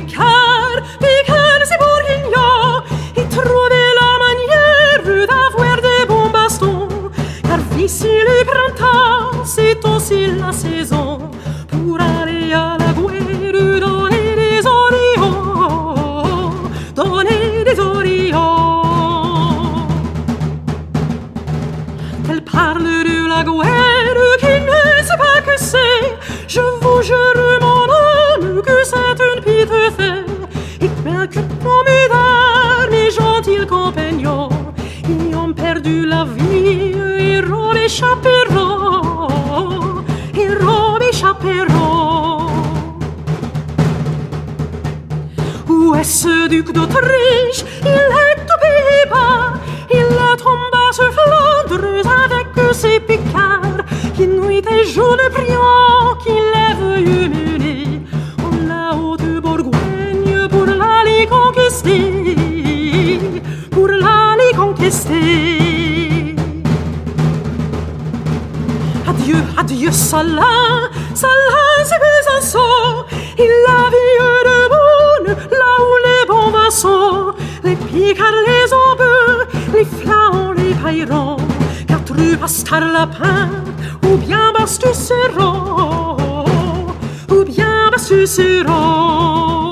Picard, c'est bourguignon. Il trouvait la manière d'avoir des bons bastons. Car ici le printemps, c'est aussi la saison pour aller à la guerre, donner des orions, donner des orions. Elle parle de la guerre qui ne sait pas que c'est. Je vous jure mon âme que c'est une petite fête. Et quelques pommes mes gentils compagnons, ils ont perdu la vie, héros et chaperons, héros et chaperons. Où est ce duc d'Autriche? Il est aux Pays-Bas. Il est tombé sur Flandre avec ses picards. Qui nuit et jour de priant, qu'il est venu mener en la haute Bourgogne pour l'aller conquester, pour l'aller conquester. Adieu, adieu, Salins, Salins et Besançon. Il a vie de bonne là où les bons vins sont. Les picards, les ombeux, les flaons, les paillerons. Quatre bastards lapins, ou bien bastus seront, ou bien bastus seront.